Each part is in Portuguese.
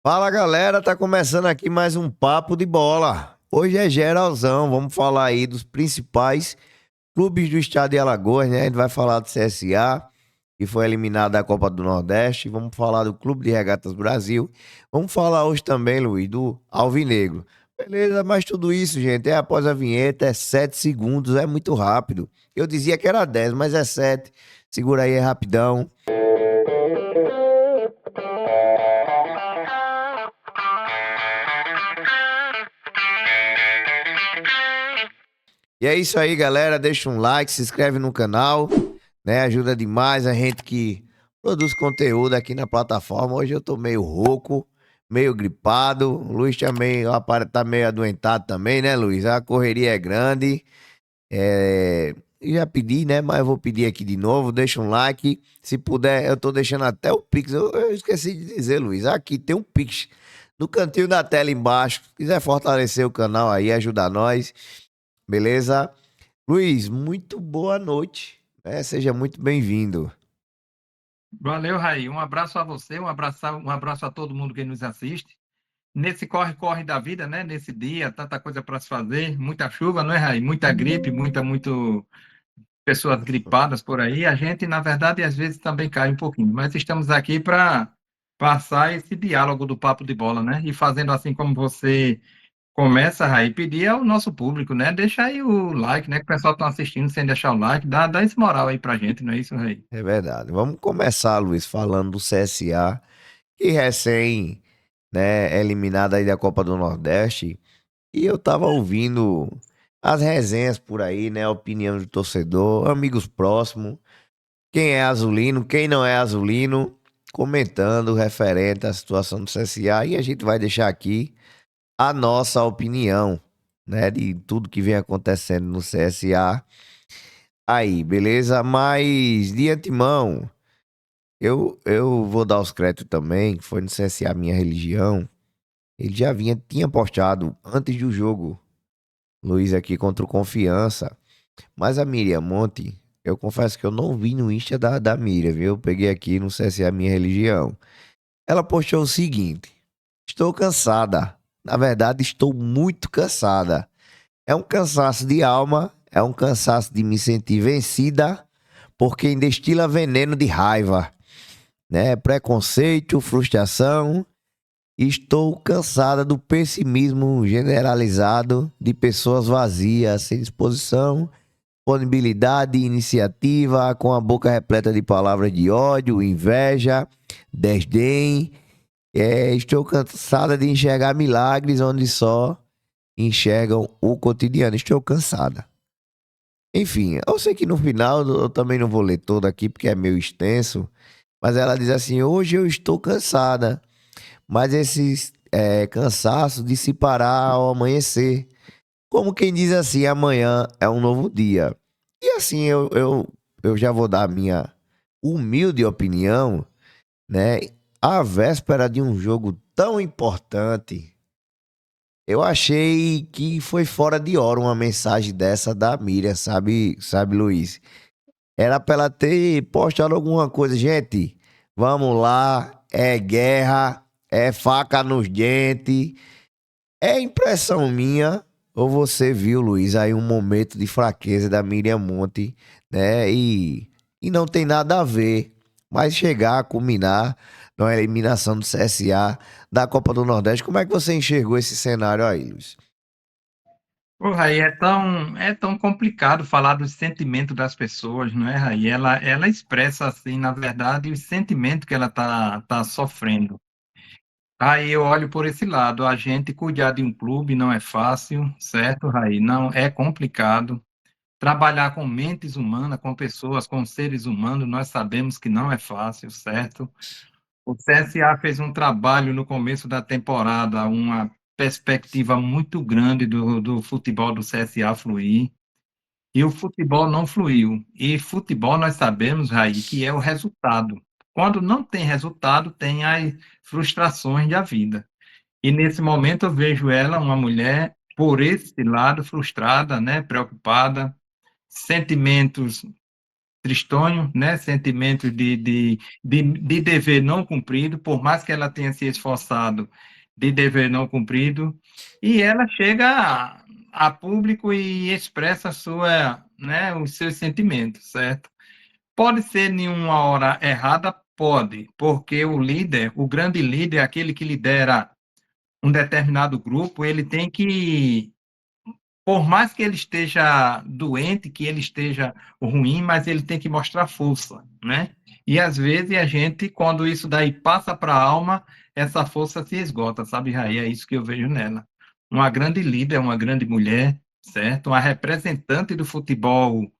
Fala galera, tá começando aqui mais um Papo de Bola. Hoje é geralzão, vamos falar aí dos principais clubes do estado de Alagoas, né? A gente vai falar do CSA, que foi eliminado da Copa do Nordeste. Vamos falar do Clube de Regatas Brasil. Vamos falar hoje também, Luiz, do Alvinegro. Beleza, mas tudo isso, gente, é após a vinheta, é 7 segundos, é muito rápido. Eu dizia que era 10, mas é 7. Segura aí, é rapidão. E é isso aí, galera. Deixa um like, se inscreve no canal, né? Ajuda demais a gente que produz conteúdo aqui na plataforma. Hoje eu tô meio rouco, meio gripado. O Luiz também, tá meio adoentado também, né, Luiz? A correria é grande. Eu já pedi, né? Mas eu vou pedir aqui de novo. Deixa um like. Se puder, eu tô deixando até o Pix. Eu esqueci de dizer, Luiz. Aqui tem um Pix no cantinho da tela embaixo. Se quiser fortalecer o canal aí, ajudar nós. Beleza? Luiz, muito boa noite, né? Seja muito bem-vindo. Valeu, Raí. Um abraço a você, um abraço a todo mundo que nos assiste. Nesse corre-corre da vida, né? Nesse dia, tanta coisa para se fazer, muita chuva, não é, Raí? Muita gripe, muito pessoas gripadas por aí. A gente, na verdade, às vezes também cai um pouquinho, mas estamos aqui para passar esse diálogo do papo de bola, né? E fazendo assim como você começa, Raí, pedir ao nosso público, né? Deixa aí o like, né? Que o pessoal está assistindo sem deixar o like, dá esse moral aí pra gente, não é isso, Raí? É verdade. Vamos começar, Luiz, falando do CSA, que recém, né, é eliminado aí da Copa do Nordeste. E eu tava ouvindo as resenhas por aí, né? A opinião do torcedor, amigos próximos, quem é azulino, quem não é azulino, comentando referente à situação do CSA. E a gente vai deixar aqui a nossa opinião, né, de tudo que vem acontecendo no CSA. Aí, beleza? Mas de antemão, eu vou dar os créditos também, que foi no CSA Minha Religião. Ele já tinha postado antes do jogo, Luiz aqui contra o Confiança. Mas a Miriam Monte, eu confesso que eu não vi no Insta da Miriam, viu? Eu peguei aqui no CSA Minha Religião. Ela postou o seguinte: estou cansada. Na verdade, estou muito cansada. É um cansaço de alma, é um cansaço de me sentir vencida por quem destila veneno de raiva, né? Preconceito, frustração. Estou cansada do pessimismo generalizado de pessoas vazias, sem disposição, disponibilidade, iniciativa, com a boca repleta de palavras de ódio, inveja, desdém. Estou cansada de enxergar milagres onde só enxergam o cotidiano. Estou cansada. Enfim, eu sei que no final eu também não vou ler todo aqui porque é meio extenso, mas ela diz assim: hoje eu estou cansada, mas esse cansaço dissipará ao amanhecer. Como quem diz assim: amanhã é um novo dia. E assim eu já vou dar a minha humilde opinião, né? À véspera de um jogo tão importante, eu achei que foi fora de hora uma mensagem dessa da Miriam, sabe, Luiz? Era pra ela ter postado alguma coisa. Gente, vamos lá. É guerra. É faca nos dentes. É impressão minha. Ou você viu, Luiz, aí um momento de fraqueza da Miriam Monte, né? E não tem nada a ver. Mas chegar a culminar na eliminação do CSA da Copa do Nordeste. Como é que você enxergou esse cenário aí, Luiz? Ô, Raí, é tão complicado falar do sentimento das pessoas, não é, Raí? Ela expressa, assim, na verdade, o sentimento que ela tá sofrendo. Aí eu olho por esse lado, a gente cuidar de um clube não é fácil, certo, Raí? Não, é complicado. Trabalhar com mentes humanas, com pessoas, com seres humanos, nós sabemos que não é fácil, certo? O CSA fez um trabalho no começo da temporada, uma perspectiva muito grande do futebol do CSA fluir, e o futebol não fluiu. E futebol, nós sabemos, Raí, que é o resultado. Quando não tem resultado, tem as frustrações da vida. E nesse momento eu vejo ela, uma mulher, por esse lado, frustrada, né, preocupada, sentimentos tristonho, né? Sentimento de dever não cumprido, por mais que ela tenha se esforçado, de dever não cumprido, e ela chega a público e expressa né, os seus sentimentos, certo? Pode ser em uma hora errada? Pode, porque o líder, o grande líder, aquele que lidera um determinado grupo, ele tem que, por mais que ele esteja doente, que ele esteja ruim, mas ele tem que mostrar força, né? E às vezes a gente, quando isso daí passa para a alma, essa força se esgota, sabe, Raí? É isso que eu vejo nela. Uma grande líder, uma grande mulher, certo? Uma representante do futebol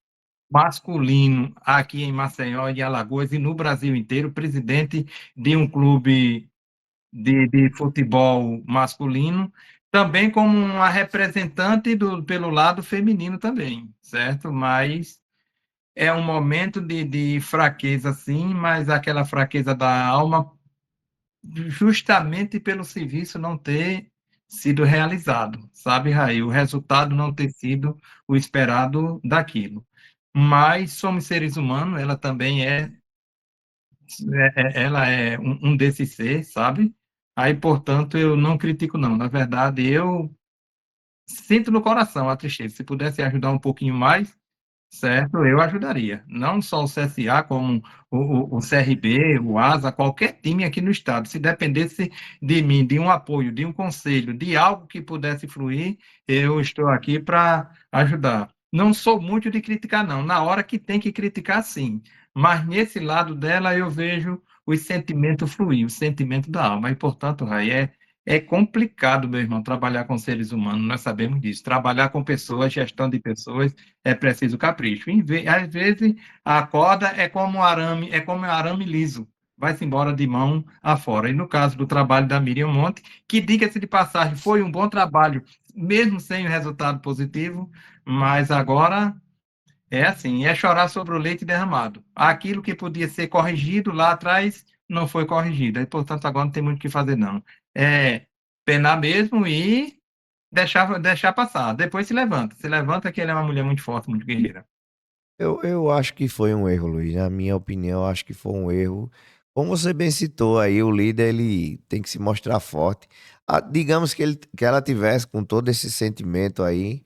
masculino aqui em Maceió e Alagoas e no Brasil inteiro, presidente de um clube de futebol masculino, também como uma representante pelo lado feminino também, certo? Mas é um momento de fraqueza, sim, mas aquela fraqueza da alma, justamente pelo serviço não ter sido realizado, sabe, Raí? O resultado não ter sido o esperado daquilo. Mas somos seres humanos, ela também ela é um desses seres, sabe? Aí, portanto, eu não critico, não. Na verdade, eu sinto no coração a tristeza. Se pudesse ajudar um pouquinho mais, certo, eu ajudaria. Não só o CSA, como o CRB, o ASA, qualquer time aqui no estado. Se dependesse de mim, de um apoio, de um conselho, de algo que pudesse fluir, eu estou aqui para ajudar. Não sou muito de criticar, não. Na hora que tem que criticar, sim. Mas nesse lado dela eu vejo o sentimento fluir, o sentimento da alma. E, portanto, Rai, é complicado, meu irmão, trabalhar com seres humanos, nós sabemos disso. Trabalhar com pessoas, gestão de pessoas, é preciso capricho. Às vezes, a corda é como um arame liso, vai-se embora de mão afora. E no caso do trabalho da Miriam Monte, que, diga-se de passagem, foi um bom trabalho, mesmo sem o resultado positivo, mas agora é assim, é chorar sobre o leite derramado. Aquilo que podia ser corrigido lá atrás não foi corrigido. E, portanto, agora não tem muito o que fazer, não. É penar mesmo e deixar passar. Depois se levanta. Se levanta que ele é uma mulher muito forte, muito guerreira. Eu acho que foi um erro, Luiz. Na minha opinião, eu acho que foi um erro. Como você bem citou aí, o líder ele tem que se mostrar forte. Ah, digamos que ela tivesse com todo esse sentimento aí,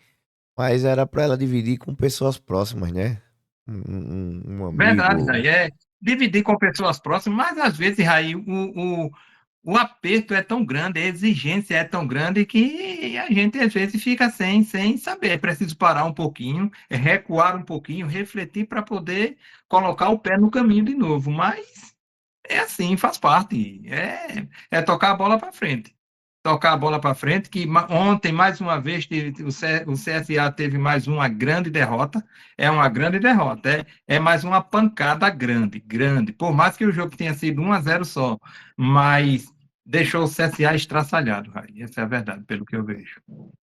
mas era para ela dividir com pessoas próximas, né? Um Verdade, amigo. Raí. É dividir com pessoas próximas, mas às vezes, Raí, o aperto é tão grande, a exigência é tão grande que a gente às vezes fica sem saber. É preciso parar um pouquinho, recuar um pouquinho, refletir para poder colocar o pé no caminho de novo. Mas é assim, faz parte. É tocar a bola para frente. Tocar a bola para frente, que ontem, mais uma vez, o CSA teve mais uma grande derrota. É uma grande derrota. É mais uma pancada grande, grande. Por mais que o jogo tenha sido 1-0 só, mas deixou o CSA estraçalhado, Raí. Essa é a verdade, pelo que eu vejo.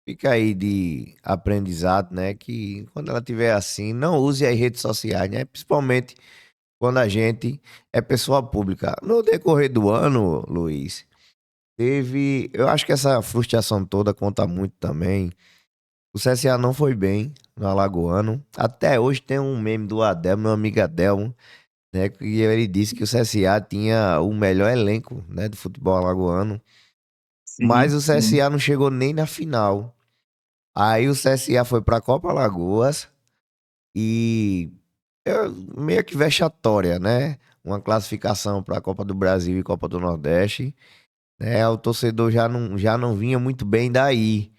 Fica aí de aprendizado, né? Que quando ela tiver assim, não use as redes sociais, né? Principalmente quando a gente é pessoa pública. No decorrer do ano, Luiz, teve. Eu acho que essa frustração toda conta muito também. O CSA não foi bem no Alagoano. Até hoje tem um meme do Adelmo, meu amigo Adelmo, né? Que ele disse que o CSA tinha o melhor elenco, né, do futebol alagoano. Mas Sim, o sim. CSA não chegou nem na final. Aí o CSA foi pra Copa Alagoas e meio que vexatória, né? Uma classificação para a Copa do Brasil e Copa do Nordeste, né? O torcedor já não vinha muito bem daí.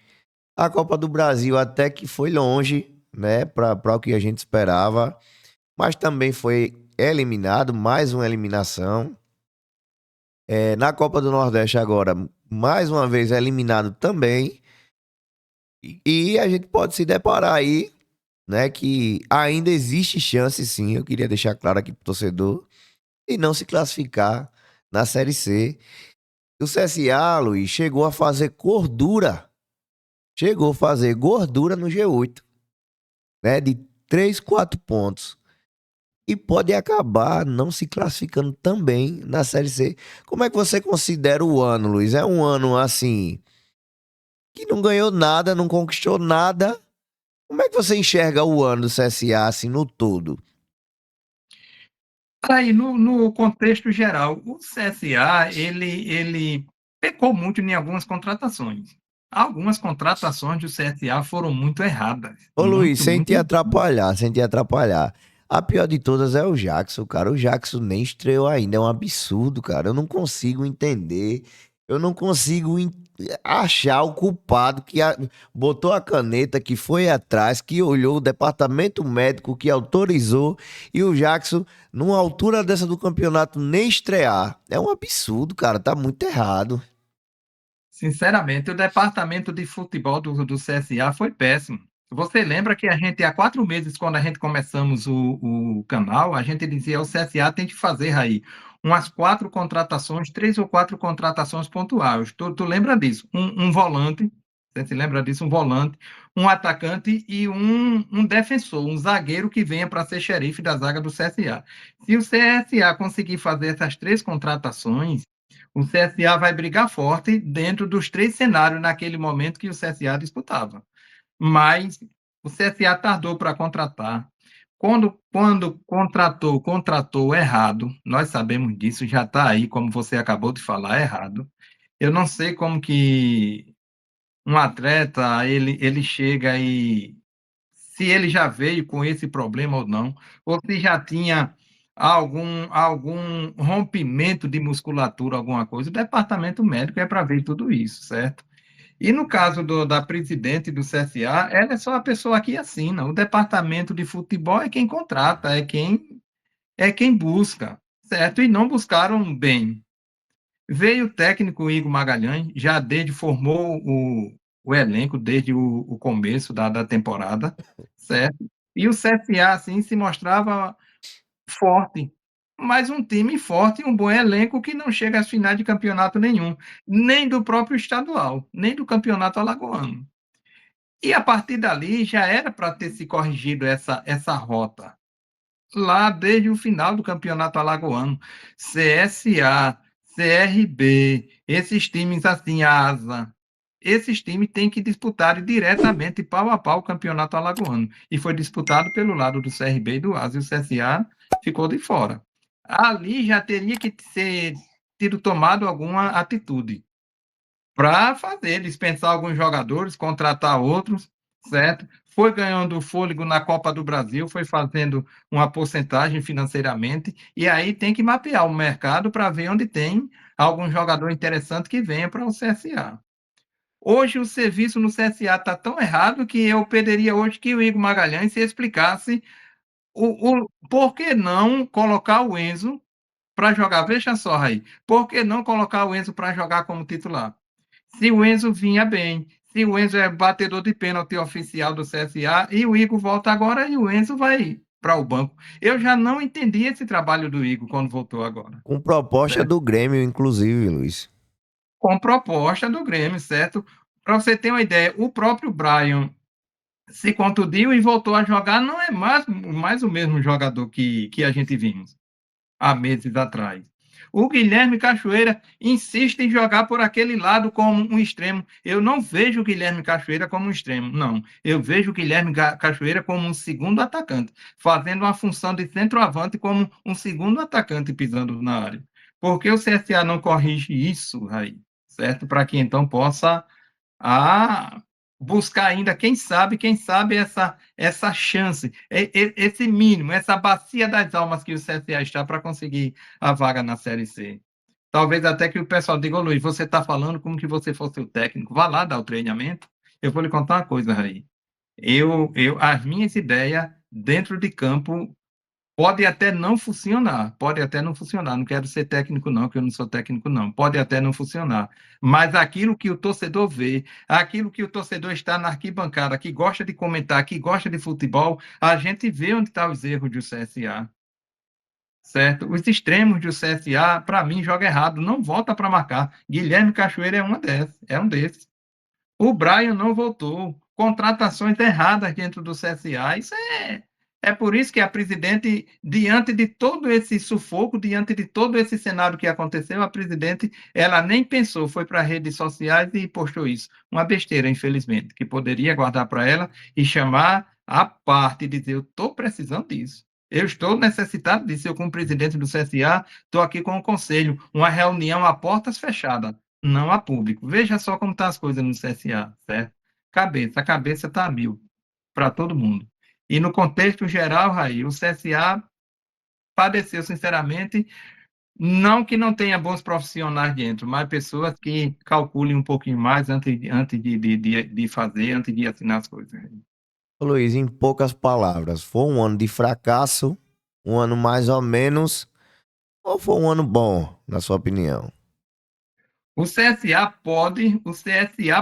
A Copa do Brasil até que foi longe, né? Para o que a gente esperava, mas também foi eliminado, mais uma eliminação. Na Copa do Nordeste agora, mais uma vez eliminado também. E a gente pode se deparar aí, né, que ainda existe chance, sim, eu queria deixar claro aqui pro torcedor, de não se classificar na Série C. O CSA, Luiz, chegou a fazer gordura no G8, né, de 3, 4 pontos. E pode acabar não se classificando também na Série C. Como é que você considera o ano, Luiz? É um ano, assim, que não ganhou nada, não conquistou nada. Como é que você enxerga o ano do CSA, assim, no todo? Aí, no contexto geral, o CSA, ele pecou muito em algumas contratações. Algumas contratações do CSA foram muito erradas, Ô Luiz, muito, sem muito te erradas. atrapalhar, sem te atrapalhar. A pior de todas é o Jackson, cara. O Jackson nem estreou ainda. É um absurdo, cara. Eu não consigo entender. Eu não consigo achar o culpado que botou a caneta, que foi atrás, que olhou o departamento médico que autorizou e o Jackson, numa altura dessa do campeonato, nem estrear. É um absurdo, cara. Tá muito errado. Sinceramente, o departamento de futebol do CSA foi péssimo. Você lembra que a gente, há 4 meses, quando a gente começamos o canal, a gente dizia o CSA tem que fazer aí umas 4 contratações, 3 ou 4 contratações pontuais. Tu lembra disso? Um volante, você se lembra disso? Um volante, um atacante e um defensor, um zagueiro que venha para ser xerife da zaga do CSA. Se o CSA conseguir fazer essas 3 contratações, o CSA vai brigar forte dentro dos 3 cenários naquele momento que o CSA disputava. Mas o CSA tardou para contratar. Quando contratou errado, nós sabemos disso, já está aí, como você acabou de falar, errado. Eu não sei como que um atleta ele chega e se ele já veio com esse problema ou não, ou se já tinha algum rompimento de musculatura, alguma coisa. O departamento médico é para ver tudo isso, certo? E no caso da presidente do CSA, ela é só a pessoa que assina. O departamento de futebol é quem contrata, é quem busca, certo? E não buscaram bem. Veio o técnico Igor Magalhães, já formou o elenco desde o começo da temporada, certo? E o CSA, assim, se mostrava forte, mas um time forte, um bom elenco que não chega às finais de campeonato nenhum, nem do próprio estadual, nem do campeonato alagoano. E a partir dali já era para ter se corrigido essa rota lá desde o final do campeonato alagoano. CSA, CRB, esses times assim, ASA, esses times têm que disputar diretamente, pau a pau, o campeonato alagoano. E foi disputado pelo lado do CRB e do ASA, e o CSA ficou de fora. Ali já teria que ser tido tomado alguma atitude para fazer, dispensar alguns jogadores, contratar outros, certo? Foi ganhando fôlego na Copa do Brasil, foi fazendo uma porcentagem financeiramente, e aí tem que mapear o mercado para ver onde tem algum jogador interessante que venha para o CSA. Hoje o serviço no CSA está tão errado que eu pediria hoje que o Igor Magalhães se explicasse por que não colocar o Enzo para jogar. Veja só, Raí, por que não colocar o Enzo para jogar como titular? Se o Enzo vinha bem, se o Enzo é batedor de pênalti oficial do CSA, e o Igor volta agora e o Enzo vai para o banco. Eu já não entendi esse trabalho do Igor quando voltou agora, Com proposta certo? do Grêmio, inclusive, Luiz. Com proposta do Grêmio, certo? Para você ter uma ideia, o próprio Brian se contundiu e voltou a jogar, não é mais o mesmo jogador que a gente vimos há meses atrás. O Guilherme Cachoeira insiste em jogar por aquele lado como um extremo. Eu não vejo o Guilherme Cachoeira como um extremo, não. Eu vejo o Guilherme Cachoeira como um segundo atacante, fazendo uma função de centroavante como um segundo atacante pisando na área. Por que o CSA não corrige isso, Raí? Certo? Para que então possa a buscar ainda, quem sabe essa chance, esse mínimo, essa bacia das almas que o CSA está para conseguir a vaga na Série C. Talvez até que o pessoal diga, ô Luiz, você está falando como que você fosse o técnico, vá lá dar o treinamento. Eu vou lhe contar uma coisa, Raí. As minhas ideias dentro de campo pode até não funcionar, pode até não funcionar. Não quero ser técnico, não, que eu não sou técnico, não. Pode até não funcionar. Mas aquilo que o torcedor vê, aquilo que o torcedor está na arquibancada, que gosta de comentar, que gosta de futebol, a gente vê onde estão os erros do CSA, certo? Os extremos do CSA, para mim, joga errado, não volta para marcar. Guilherme Cachoeira é um desses. O Brian não voltou. Contratações erradas dentro do CSA. É por isso que a presidente, diante de todo esse sufoco, diante de todo esse cenário que aconteceu, a presidente, ela nem pensou, foi para as redes sociais e postou isso. Uma besteira, infelizmente, que poderia guardar para ela e chamar a parte e dizer: eu estou precisando disso. Eu estou necessitado disso. Eu, como presidente do CSA, estou aqui com o conselho, uma reunião a portas fechadas, não a público. Veja só como estão as coisas no CSA, certo? A cabeça está a mil para todo mundo. E no contexto geral, Raí, o CSA padeceu, sinceramente, não que não tenha bons profissionais dentro, mas pessoas que calculem um pouquinho mais antes de fazer, antes de assinar as coisas. Ô, Luiz, em poucas palavras, foi um ano de fracasso, um ano mais ou menos, ou foi um ano bom, na sua opinião? O CSA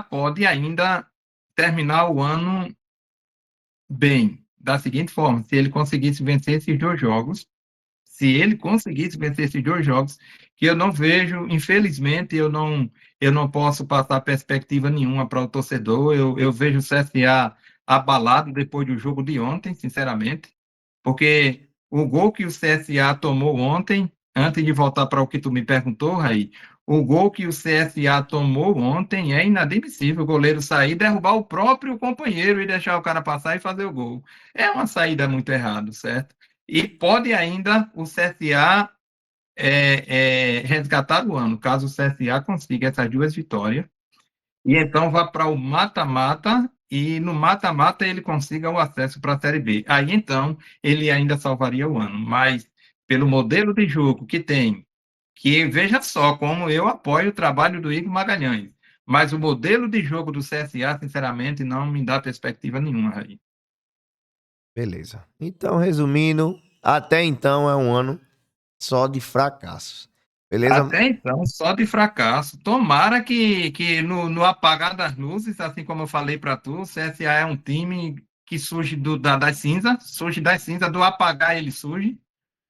pode ainda terminar o ano bem, da seguinte forma: se ele conseguisse vencer esses dois jogos, se ele conseguisse vencer esses dois jogos, que eu não vejo, infelizmente, eu não posso passar perspectiva nenhuma para o torcedor. Eu vejo o CSA abalado depois do jogo de ontem, sinceramente, porque o gol que o CSA tomou ontem, antes de voltar para o que tu me perguntou, Raí, o gol que o CSA tomou ontem é inadmissível. O goleiro sair, derrubar o próprio companheiro e deixar o cara passar e fazer o gol. É uma saída muito errada, certo? E pode ainda o CSA resgatar o ano, caso o CSA consiga essas duas vitórias e então vá para o mata-mata, e no mata-mata ele consiga o acesso para a Série B. Aí então ele ainda salvaria o ano, mas pelo modelo de jogo que tem, que veja só como eu apoio o trabalho do Igor Magalhães, mas o modelo de jogo do CSA, sinceramente, não me dá perspectiva nenhuma aí. Beleza. Então, resumindo, até então é um ano só de fracassos. Beleza? Até então, só de fracasso. Tomara que no apagar das luzes, assim como eu falei para tu, o CSA é um time que surge das cinzas, surge das cinzas, do apagar ele surge.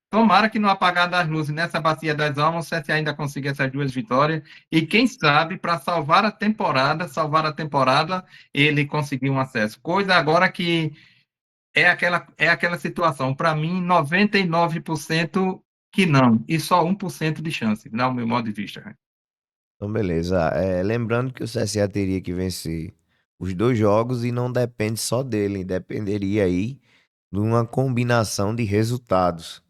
Tomara que no apagar das luzes, nessa bacia das almas, o CSA ainda consiga essas duas vitórias. E quem sabe, para salvar a temporada, ele conseguir um acesso. Coisa agora que é aquela situação. Para mim, 99% que não, e só 1% de chance, no meu modo de vista. Então, beleza. Lembrando que o CSA teria que vencer os dois jogos e não depende só dele, dependeria aí de uma combinação de resultados.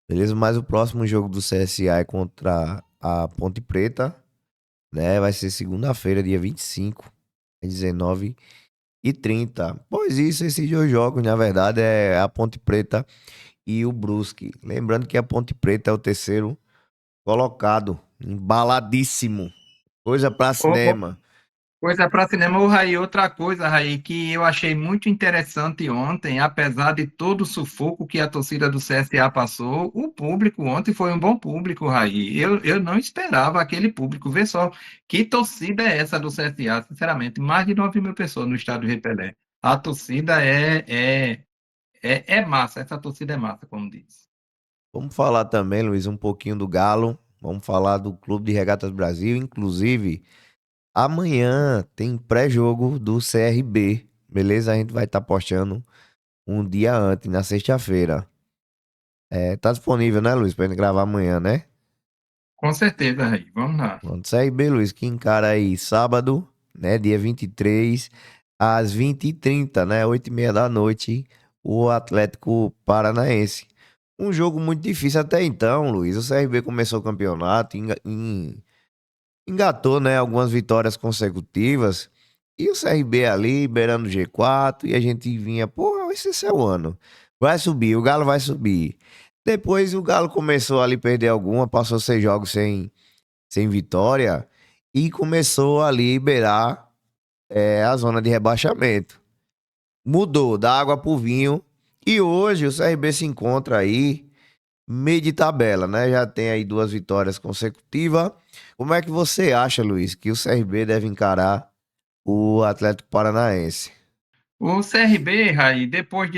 Beleza? Mas o próximo jogo do CSA é contra a Ponte Preta, né? Vai ser segunda-feira, dia 25, às 19h30. Pois isso, esses dois jogos, na verdade, é a Ponte Preta e o Brusque. Lembrando que a Ponte Preta é o terceiro colocado, embaladíssimo. Coisa pra cinema. Coisa para cinema, o Raí, outra coisa, Raí, que eu achei muito interessante ontem, apesar de todo o sufoco que a torcida do CSA passou, o público ontem foi um bom público, Raí. Eu não esperava aquele público. Vê só, que torcida é essa do CSA, sinceramente, mais de 9 mil pessoas no estádio Repelé. A torcida é massa, essa torcida é massa, como diz. Vamos falar também, Luiz, um pouquinho do Galo. Vamos falar do Clube de Regatas Brasil. Inclusive, amanhã tem pré-jogo do CRB. Beleza? A gente vai estar postando um dia antes, na sexta-feira. Tá disponível, né, Luiz, pra gente gravar amanhã, né? Com certeza, Raí, vamos lá. Pronto, CRB, Luiz, que encara aí sábado, né, dia 23, às 20h30, né, 8h30 da noite, o Atlético Paranaense. Um jogo muito difícil até então, Luiz. O CRB começou o campeonato, engatou, né, algumas vitórias consecutivas. E o CRB ali, beirando o G4, e a gente vinha, porra, esse é o ano. Vai subir, o Galo vai subir. Depois o Galo começou ali a perder alguma, passou 6 jogos sem vitória e começou ali a beirar a zona de rebaixamento. Mudou da água pro vinho e hoje o CRB se encontra aí meio de tabela, né? Já tem aí 2 vitórias consecutivas. Como é que você acha, Luiz, que o CRB deve encarar o Atlético Paranaense? O CRB, Raí, depois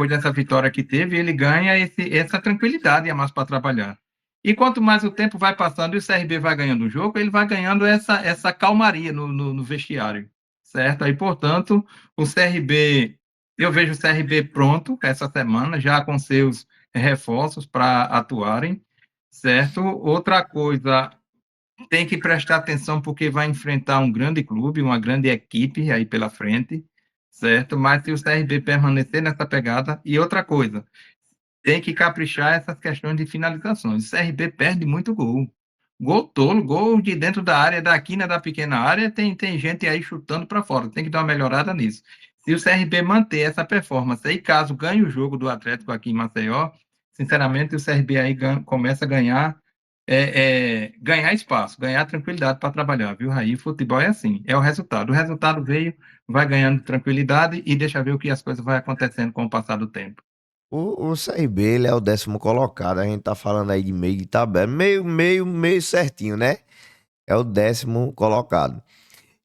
dessa vitória que teve, ele ganha essa tranquilidade a mais para trabalhar. E quanto mais o tempo vai passando e o CRB vai ganhando o jogo, ele vai ganhando essa calmaria no vestiário, certo? Aí, portanto, eu vejo o CRB pronto essa semana, já com seus reforços para atuarem, certo? Outra coisa, tem que prestar atenção porque vai enfrentar um grande clube, uma grande equipe aí pela frente, certo? Mas se o CRB permanecer nessa pegada, e outra coisa, tem que caprichar essas questões de finalizações. O CRB perde muito gol. Gol tolo, gol de dentro da área, da quina da pequena área, tem gente aí chutando para fora. Tem que dar uma melhorada nisso. Se o CRB manter essa performance aí, caso ganhe o jogo do Atlético aqui em Maceió, sinceramente, o CRB aí começa a ganhar espaço, ganhar tranquilidade para trabalhar, viu, Raí? Futebol é assim, é o resultado. O resultado veio, vai ganhando tranquilidade e deixa ver o que as coisas vão acontecendo com o passar do tempo. O CRB, ele é o 10º colocado. A gente tá falando aí de meio de tabela. Meio certinho, né? É o 10º colocado.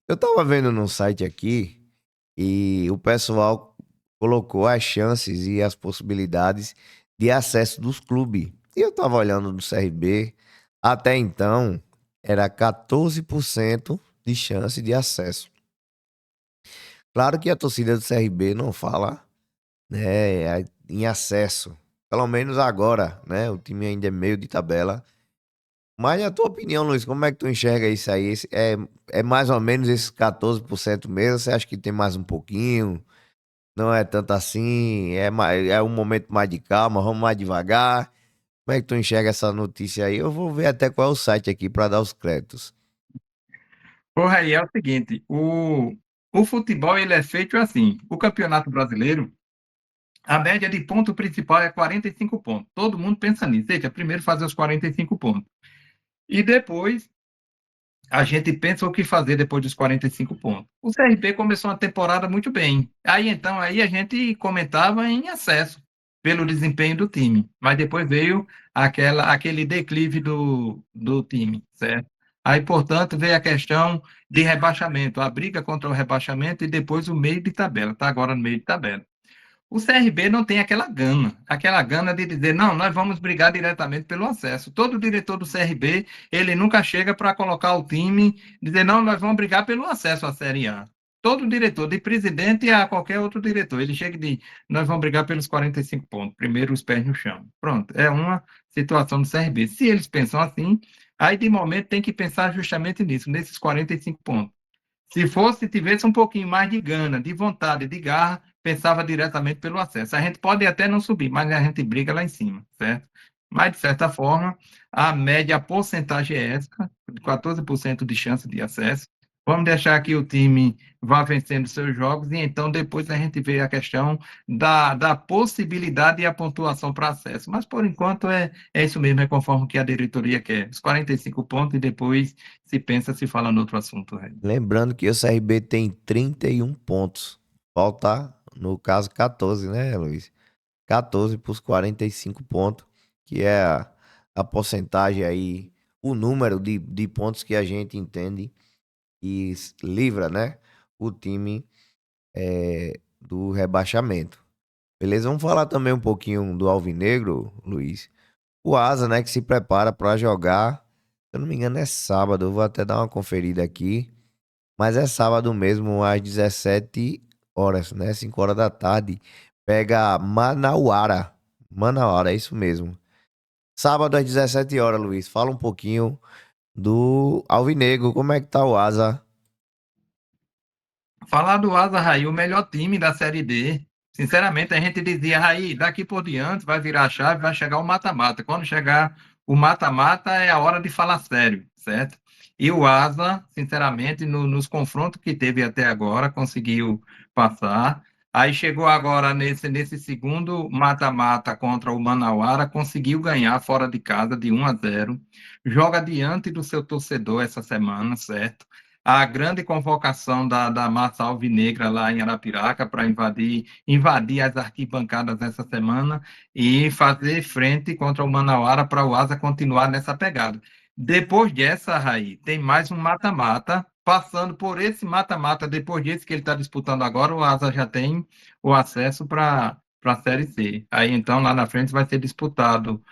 Eu tava vendo no site aqui e o pessoal colocou as chances e as possibilidades de acesso dos clubes. E eu tava olhando no CRB, até então era 14% de chance de acesso. Claro que a torcida do CRB não fala, né, em acesso. Pelo menos agora, né? O time ainda é meio de tabela. Mas a tua opinião, Luiz, como é que tu enxerga isso aí? É mais ou menos esses 14% mesmo? Você acha que tem mais um pouquinho? Não é tanto assim? É um momento mais de calma, vamos mais devagar? Como é que tu enxerga essa notícia aí? Eu vou ver até qual é o site aqui para dar os créditos. Porra, aí é o seguinte, o futebol ele é feito assim, o Campeonato Brasileiro, a média de ponto principal é 45 pontos. Todo mundo pensa nisso, eita, primeiro fazer os 45 pontos. E depois a gente pensa o que fazer depois dos 45 pontos. O CRB começou uma temporada muito bem. Aí a gente comentava em acesso pelo desempenho do time, mas depois veio aquele declive do time, certo? Aí, portanto, veio a questão de rebaixamento, a briga contra o rebaixamento e depois o meio de tabela, está agora no meio de tabela. O CRB não tem aquela gana de dizer, não, nós vamos brigar diretamente pelo acesso. Todo diretor do CRB, ele nunca chega para colocar o time, dizer, não, nós vamos brigar pelo acesso à Série A. Todo diretor, de presidente a qualquer outro diretor, ele chega e diz, nós vamos brigar pelos 45 pontos, primeiro os pés no chão. Pronto, é uma situação do CRB. Se eles pensam assim, aí de momento tem que pensar justamente nisso, nesses 45 pontos. Se fosse, tivesse um pouquinho mais de gana, de vontade, de garra, pensava diretamente pelo acesso. A gente pode até não subir, mas a gente briga lá em cima, certo? Mas, de certa forma, a média, a porcentagem é essa, de 14% de chance de acesso. Vamos deixar que o time vá vencendo seus jogos e então depois a gente vê a questão da possibilidade e a pontuação para acesso. Mas, por enquanto, é isso mesmo, é conforme o que a diretoria quer. Os 45 pontos e depois se pensa, se fala no outro assunto, Red. Lembrando que o CRB tem 31 pontos. Falta, no caso, 14, né, Luiz? 14 para os 45 pontos, que é a porcentagem aí, o número de pontos que a gente entende e livra, né, o time do rebaixamento. Beleza? Vamos falar também um pouquinho do Alvinegro, Luiz. O Asa, né, que se prepara para jogar, se eu não me engano é sábado, eu vou até dar uma conferida aqui, mas é sábado mesmo às 17 horas, né, 5 horas da tarde, pega Manauara. Manauara, é isso mesmo. Sábado às 17 horas, Luiz. Fala um pouquinho do Alvinegro. Como é que tá o Asa? Falar do Asa Raí, o melhor time da Série D. Sinceramente, a gente dizia, Raí, daqui por diante vai virar a chave, vai chegar o mata-mata. Quando chegar o mata-mata, é a hora de falar sério, certo? E o Asa, sinceramente, nos confrontos que teve até agora, conseguiu passar. Aí chegou agora nesse segundo mata-mata contra o Manauara, conseguiu ganhar fora de casa de 1-0. Joga diante do seu torcedor essa semana, certo? A grande convocação da massa alvinegra lá em Arapiraca para invadir as arquibancadas essa semana e fazer frente contra o Manauara para o Asa continuar nessa pegada. Depois dessa, Raí, tem mais um mata-mata. Passando por esse mata-mata, depois desse que ele está disputando agora, o Asa já tem o acesso para a Série C. Aí então, lá na frente, vai ser disputado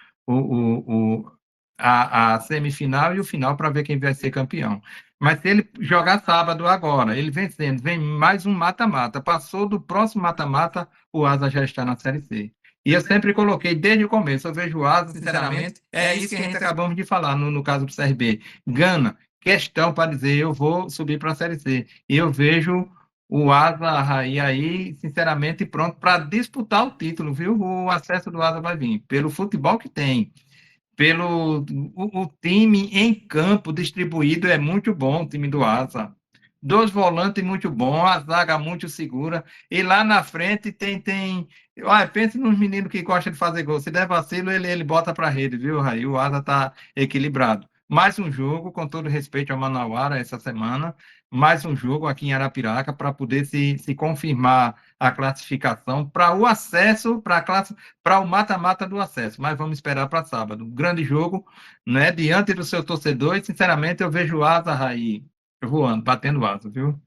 a semifinal e o final para ver quem vai ser campeão. Mas se ele jogar sábado agora, ele vencendo, vem mais um mata-mata. Passou do próximo mata-mata, o Asa já está na Série C. E eu sempre coloquei desde o começo, eu vejo o Asa, sinceramente, é isso que a gente acabamos de falar no caso do CRB. Gana, questão para dizer, eu vou subir para a Série C. E eu vejo o Asa Raí aí, sinceramente, pronto para disputar o título, viu? O acesso do Asa vai vir, pelo futebol que tem, pelo o time em campo distribuído é muito bom, o time do Asa. Dois volantes muito bons, a zaga muito segura. E lá na frente tem. Olha, pense nos meninos que gostam de fazer gol. Se der vacilo, ele bota para a rede, viu, Raí? O Asa está equilibrado. Mais um jogo, com todo respeito ao Manauara, essa semana. Mais um jogo aqui em Arapiraca para poder se confirmar a classificação para o acesso, para o mata-mata do acesso. Mas vamos esperar para sábado. Grande jogo, né? Diante do seu torcedor, e sinceramente eu vejo o Asa Raí voando, batendo asa, viu?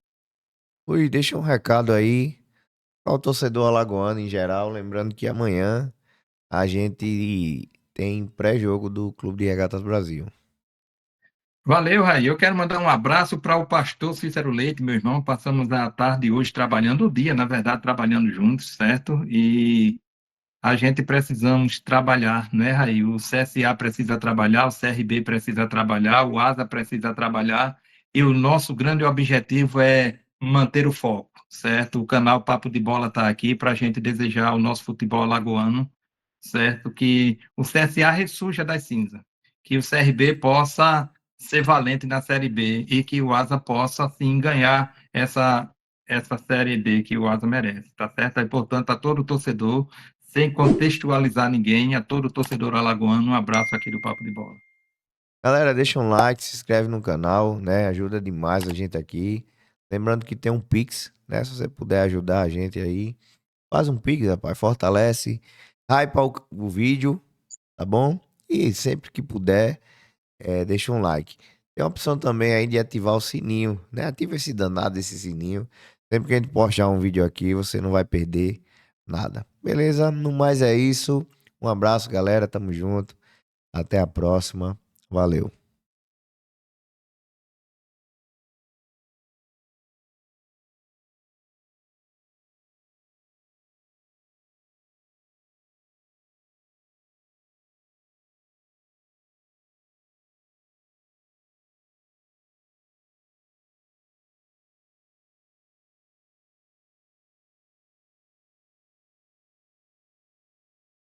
Ui, deixa um recado aí ao torcedor alagoano em geral, lembrando que amanhã a gente tem pré-jogo do Clube de Regatas Brasil. Valeu, Raí. Eu quero mandar um abraço para o pastor Cícero Leite, meu irmão. Passamos a tarde hoje trabalhando, o dia, na verdade, trabalhando juntos, certo? E a gente precisamos trabalhar, né, Raí? O CSA precisa trabalhar, o CRB precisa trabalhar, o ASA precisa trabalhar, e o nosso grande objetivo é manter o foco, certo? O canal Papo de Bola está aqui para a gente desejar ao nosso futebol alagoano, certo? Que o CSA ressurja das cinzas, que o CRB possa ser valente na Série B e que o Asa possa, sim, ganhar essa Série D que o Asa merece, tá certo? E, portanto, a todo torcedor, sem contextualizar ninguém, a todo torcedor alagoano, um abraço aqui do Papo de Bola. Galera, deixa um like, se inscreve no canal, né? Ajuda demais a gente aqui. Lembrando que tem um Pix, né? Se você puder ajudar a gente aí, faz um Pix, rapaz, fortalece, hypa o vídeo, tá bom? E sempre que puder, deixa um like. Tem a opção também aí de ativar o sininho, né? Ativa esse danado, esse sininho. Sempre que a gente postar um vídeo aqui, você não vai perder nada. Beleza? No mais é isso. Um abraço, galera. Tamo junto. Até a próxima. Valeu.